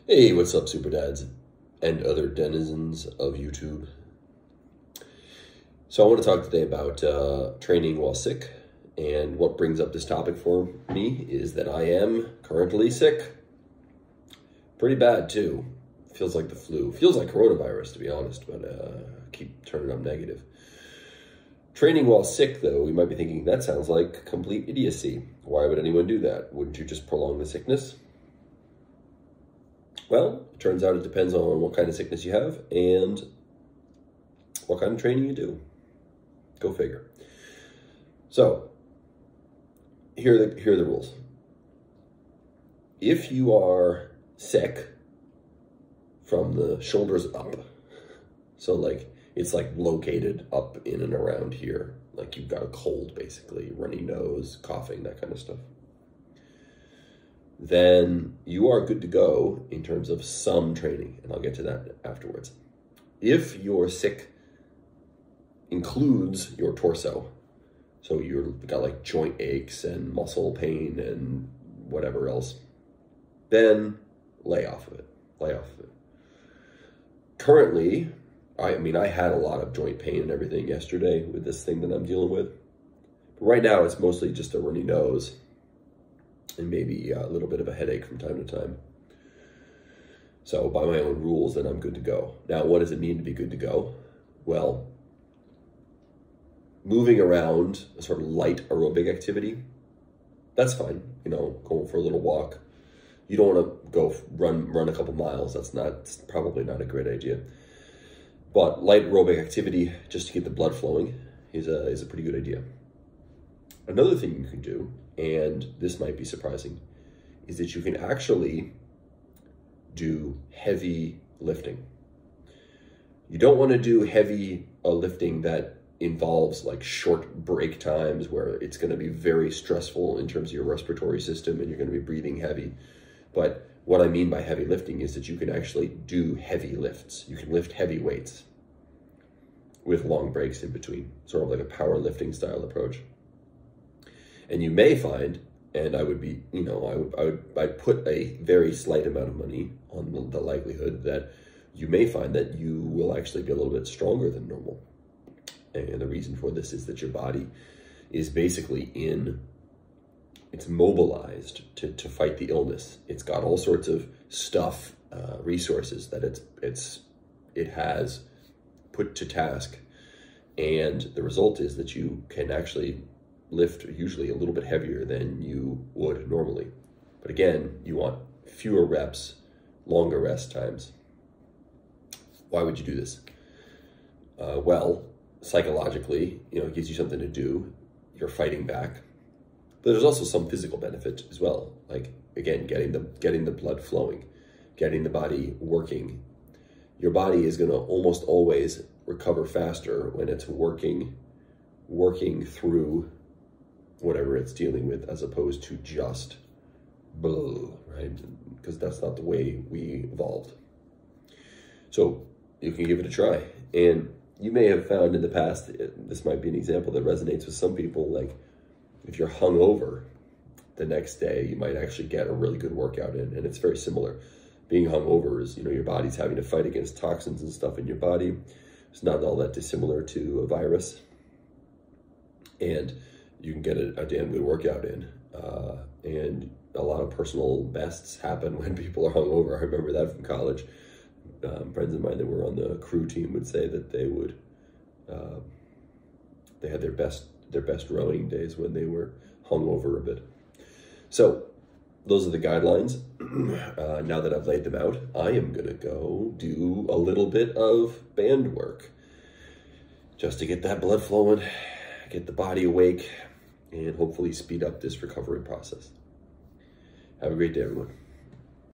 Hey, what's up, super dads and other denizens of YouTube? So I want to talk today about training while sick, and what brings up this topic for me is that I am currently sick. Pretty bad too. Feels like the flu. Feels like coronavirus, to be honest, but keep turning up negative. Training while sick, though, we might be thinking that sounds like complete idiocy. Why would anyone do that? Wouldn't you just prolong the sickness? Well, it turns out it depends on what kind of sickness you have and what kind of training you do. Go figure. So, here are the rules. If you are sick from the shoulders up, so like it's like located up in and around here, like you've got a cold basically, runny nose, coughing, that kind of stuff, then you are good to go in terms of some training, and I'll get to that afterwards. If your sick includes your torso, so you've got like joint aches and muscle pain and whatever else, then lay off of it. Lay off of it. Currently, I had a lot of joint pain and everything yesterday with this thing that I'm dealing with. But right now, it's mostly just a runny nose and maybe a little bit of a headache from time to time. So by my own rules, then I'm good to go. Now, what does it mean to be good to go? Well, moving around, a sort of light aerobic activity, that's fine. Going for a little walk. You don't want to go run a couple miles. That's probably not a great idea. But light aerobic activity, just to get the blood flowing, is a pretty good idea. Another thing you can do, and this might be surprising, is that you can actually do heavy lifting. You don't want to do heavy lifting that involves like short break times where it's going to be very stressful in terms of your respiratory system and you're going to be breathing heavy. But what I mean by heavy lifting is that you can actually do heavy lifts. You can lift heavy weights with long breaks in between, sort of like a powerlifting style approach. And you may find, and I would be, I'd put a very slight amount of money on the likelihood that you may find that you will actually be a little bit stronger than normal. And the reason for this is that your body is basically it's mobilized to fight the illness. It's got all sorts of stuff, resources that it has put to task. And the result is that you can actually lift usually a little bit heavier than you would normally. But again, you want fewer reps, longer rest times. Why would you do this? Well, psychologically, it gives you something to do. You're fighting back. But there's also some physical benefit as well. Like, again, getting the blood flowing, getting the body working. Your body is going to almost always recover faster when it's working through whatever it's dealing with, as opposed to just blah, right? Because that's not the way we evolved. So you can give it a try. And you may have found in the past, this might be an example that resonates with some people, like if you're hungover the next day, you might actually get a really good workout in. And it's very similar. Being hungover is, your body's having to fight against toxins and stuff in your body. It's not all that dissimilar to a virus. And you can get a damn good workout in. And a lot of personal bests happen when people are hungover. I remember that from college. Friends of mine that were on the crew team would say that they had their best rowing days when they were hungover a bit. So those are the guidelines. Now that I've laid them out, I am gonna go do a little bit of band work just to get that blood flowing, get the body awake, and hopefully speed up this recovery process. Have a great day, everyone.